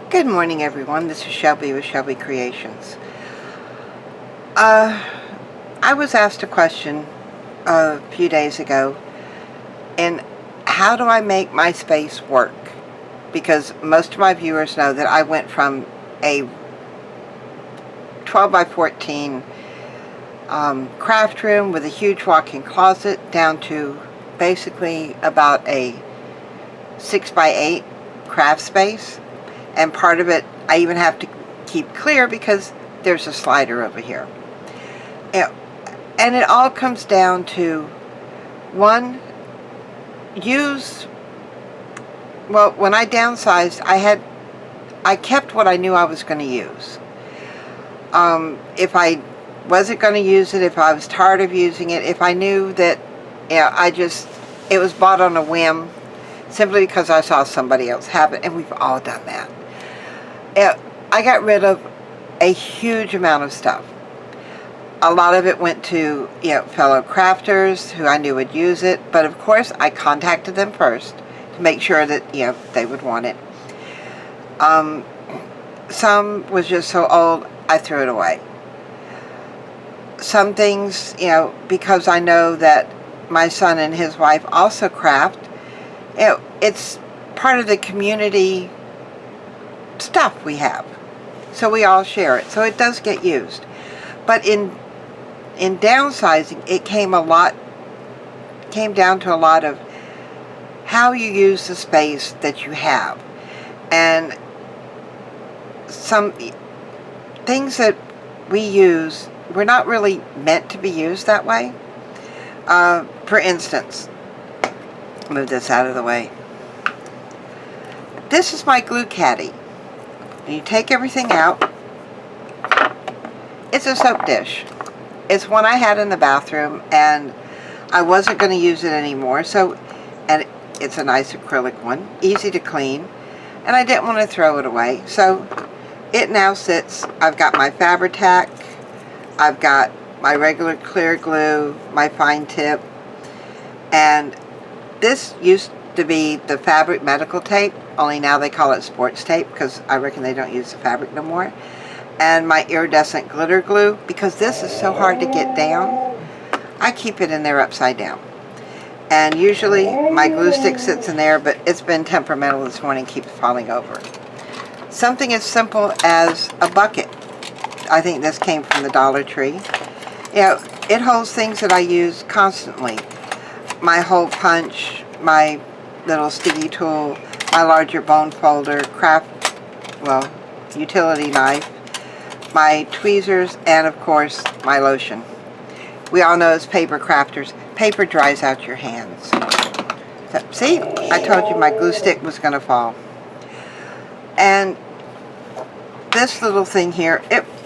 Good morning, everyone. This is Shelby with Shelby Creations. I was asked a question a few days ago, and how do I make my space work? Because most of my viewers know that I went from a 12 by 14 craft room with a huge walk-in closet down to basically about a 6 by 8 craft space. And part of it I even have to keep clear because there's a slider over here. And it all comes down to, one, when I downsized, I kept what I knew I was going to use. If I wasn't going to use it, if I was tired of using it, if I knew that, it was bought on a whim, simply because I saw somebody else have it, and we've all done that. I got rid of a huge amount of stuff. A lot of it went to fellow crafters who I knew would use it, but of course I contacted them first to make sure that they would want it. Some was just so old I threw it away. Some things, because I know that my son and his wife also craft, it's part of the community stuff we have, so we all share it, so it does get used. But in downsizing, it came down to a lot of how you use the space that you have, and some things that we use were not really meant to be used that way. For instance, move this out of the way. This is my glue caddy. You take everything out. It's a soap dish. It's one I had in the bathroom, and I wasn't going to use it anymore. And it's a nice acrylic one, easy to clean, and I didn't want to throw it away. So it now sits. I've got my Fabri-Tac. I've got my regular clear glue, my fine tip, and this used to be the fabric medical tape, only now they call it sports tape because I reckon they don't use the fabric no more. And my iridescent glitter glue, because this is so hard to get down, I keep it in there upside down. And usually my glue stick sits in there, but it's been temperamental this morning, keeps falling over. Something as simple as a bucket. I think this came from the Dollar Tree. It holds things that I use constantly. My hole punch, my little sticky tool, my larger bone folder, utility knife, my tweezers, and of course my lotion. We all know as paper crafters, paper dries out your hands. So, see, I told you my glue stick was going to fall. And this little thing here,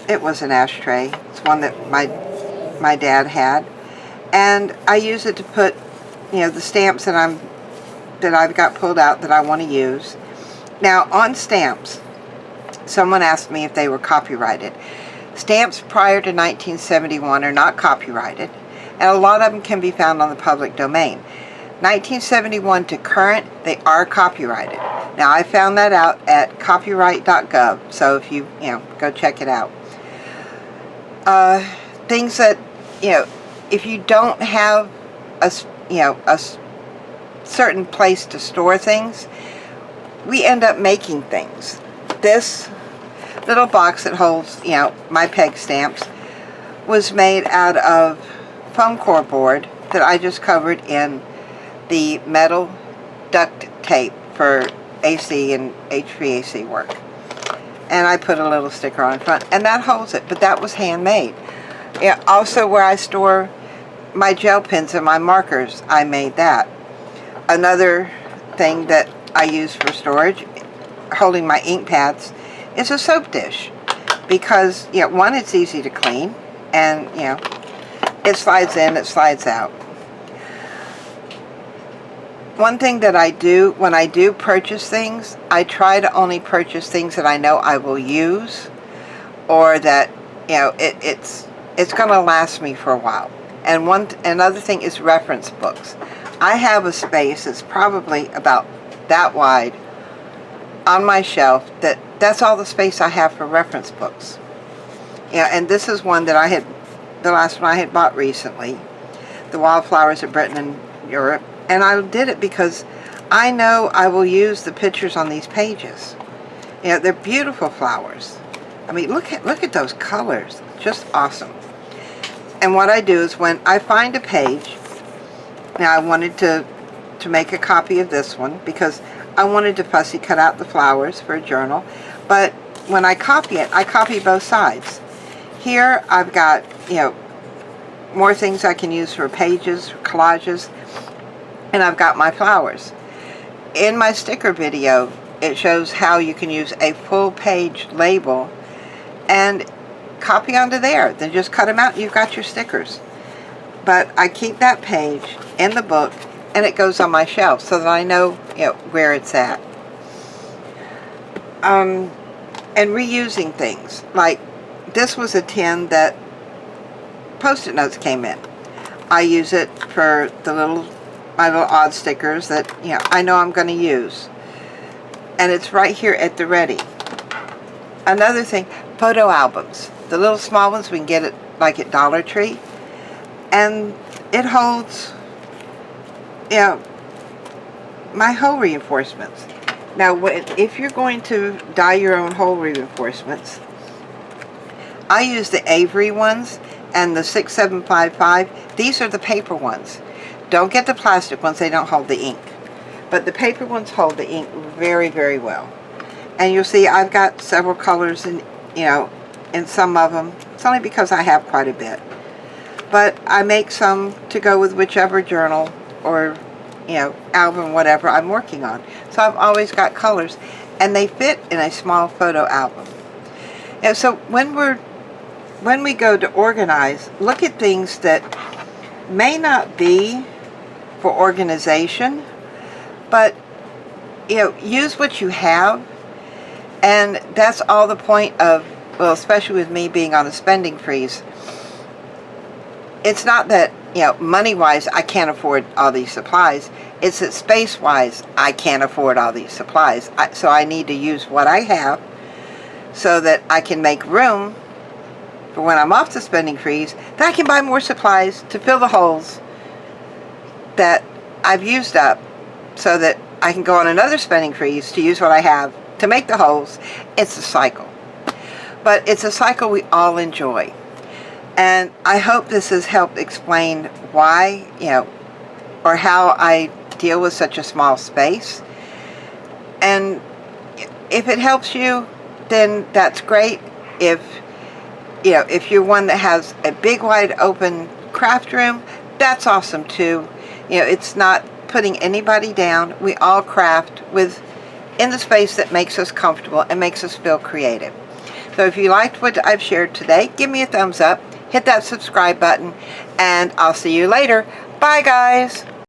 it was an ashtray. It's one that my dad had, and I use it to put the stamps that I've got pulled out that I want to use. Now, on stamps, someone asked me if they were copyrighted. Stamps prior to 1971 are not copyrighted, and a lot of them can be found on the public domain. 1971 to current, they are copyrighted. Now, I found that out at copyright.gov, so if you go check it out. Things that if you don't have a certain place to store things, we end up making things. This little box that holds my peg stamps was made out of foam core board that I just covered in the metal duct tape for AC and HVAC work, and I put a little sticker on front, and that holds it. But that was handmade. Also, where I store my gel pens and my markers, I made that. Another thing that I use for storage, holding my ink pads, is a soap dish, because one, it's easy to clean, and it slides in, it slides out. One thing that I do when I do purchase things, I try to only purchase things that I know I will use, or that it's going to last me for a while. And another thing is reference books. I have a space that's probably about that wide on my shelf that's all the space I have for reference books. Yeah, and this is one that the last one I had bought recently, The Wildflowers of Britain and Europe, and I did it because I know I will use the pictures on these pages. You know, they're beautiful flowers. I mean, look at those colors, just awesome. And what I do is when I find a page, now I wanted to make a copy of this one because I wanted to fussy cut out the flowers for a journal, but when I copy it, I copy both sides. Here I've got, you know, more things I can use for pages, collages, and I've got my flowers. In my sticker video, it shows how you can use a full page label and copy onto there. Then just cut them out and you've got your stickers. But I keep that page in the book and it goes on my shelf so that I know, you know, where it's at. And reusing things. Like this was a tin that Post-it notes came in. I use it for my little odd stickers that, you know, I know I'm going to use. And it's right here at the ready. Another thing, photo albums. The little small ones we can get it like at Dollar Tree. And it holds, you know, my hole reinforcements. Now, if you're going to dye your own hole reinforcements, I use the Avery ones and the 6755. These are the paper ones. Don't get the plastic ones, they don't hold the ink. But the paper ones hold the ink very, very well. And you'll see I've got several colors in, you know, in some of them. It's only because I have quite a bit. But I make some to go with whichever journal or, you know, album, whatever I'm working on. So I've always got colors. And they fit in a small photo album. And so when we go to organize, look at things that may not be for organization, but, you know, use what you have. And that's all the point of, well, especially with me being on a spending freeze. It's not that, you know, money-wise I can't afford all these supplies. It's that space-wise I can't afford all these supplies. So I need to use what I have so that I can make room for when I'm off the spending freeze, that I can buy more supplies to fill the holes that I've used up so that I can go on another spending freeze to use what I have to make the holes. It's a cycle. But it's a cycle we all enjoy. And I hope this has helped explain why, you know, or how I deal with such a small space. And if it helps you, then that's great. If, you know, if you're one that has a big wide open craft room, that's awesome too. You know, it's not putting anybody down. We all craft in the space that makes us comfortable and makes us feel creative. So if you liked what I've shared today, give me a thumbs up, hit that subscribe button, and I'll see you later. Bye guys.